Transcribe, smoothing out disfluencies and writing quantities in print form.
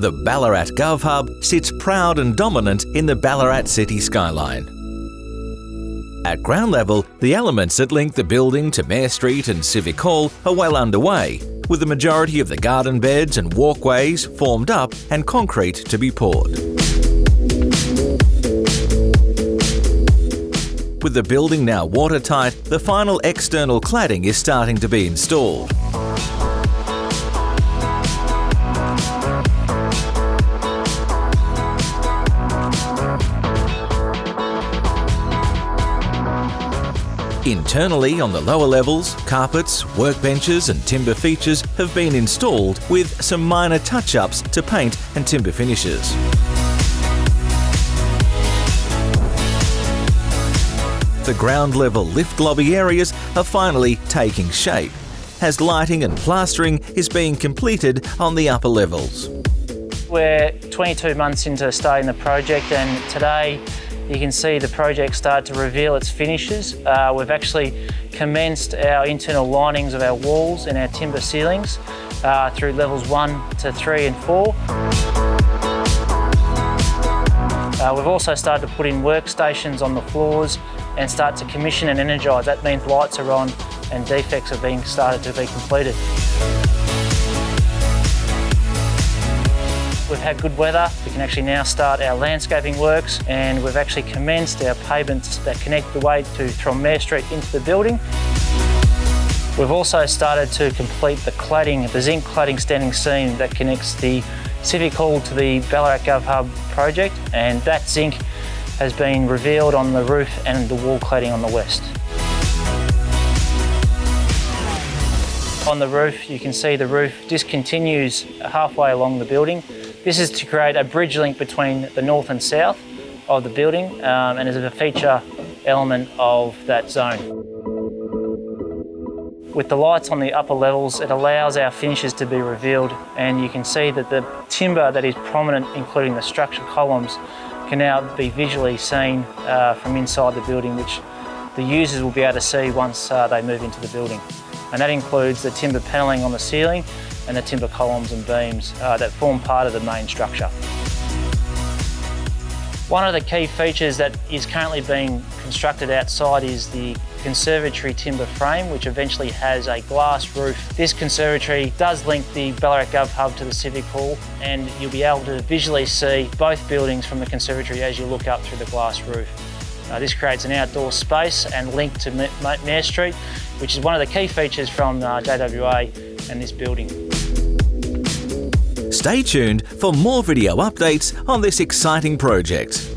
The Ballarat Gov Hub sits proud and dominant in the Ballarat city skyline. At ground level, the elements that link the building to Mayor Street and Civic Hall are well underway, with the majority of the garden beds and walkways formed up and concrete to be poured. With the building now watertight, the final external cladding is starting to be installed. Internally, on the lower levels, carpets, workbenches and timber features have been installed with some minor touch-ups to paint and timber finishes. The ground level lift lobby areas are finally taking shape, as lighting and plastering is being completed on the upper levels. We're 22 months into starting the project, and today you can see the project start to reveal its finishes. We've actually commenced our internal linings of our walls and our timber ceilings through levels 1 to 3 and 4. We've also started to put in workstations on the floors and start to commission and energise. That means lights are on and defects are being started to be completed. We've had good weather. We can actually now start our landscaping works, and we've actually commenced our pavements that connect the way from Mayor Street into the building. We've also started to complete the cladding, the zinc cladding standing seam that connects the Civic Hall to the Ballarat Gov Hub project, and that zinc has been revealed on the roof and the wall cladding on the west. On the roof, you can see the roof discontinues halfway along the building. This is to create a bridge link between the north and south of the building, and is a feature element of that zone. With the lights on the upper levels, it allows our finishes to be revealed, and you can see that the timber that is prominent, including the structural columns, can now be visually seen from inside the building, which the users will be able to see once they move into the building. And that includes the timber panelling on the ceiling and the timber columns and beams that form part of the main structure. One of the key features that is currently being constructed outside is the conservatory timber frame, which eventually has a glass roof. This conservatory does link the Ballarat Gov Hub to the Civic Hall, and you'll be able to visually see both buildings from the conservatory as you look up through the glass roof. This creates an outdoor space and link to Mayor Street, which is one of the key features from JWA and this building. Stay tuned for more video updates on this exciting project.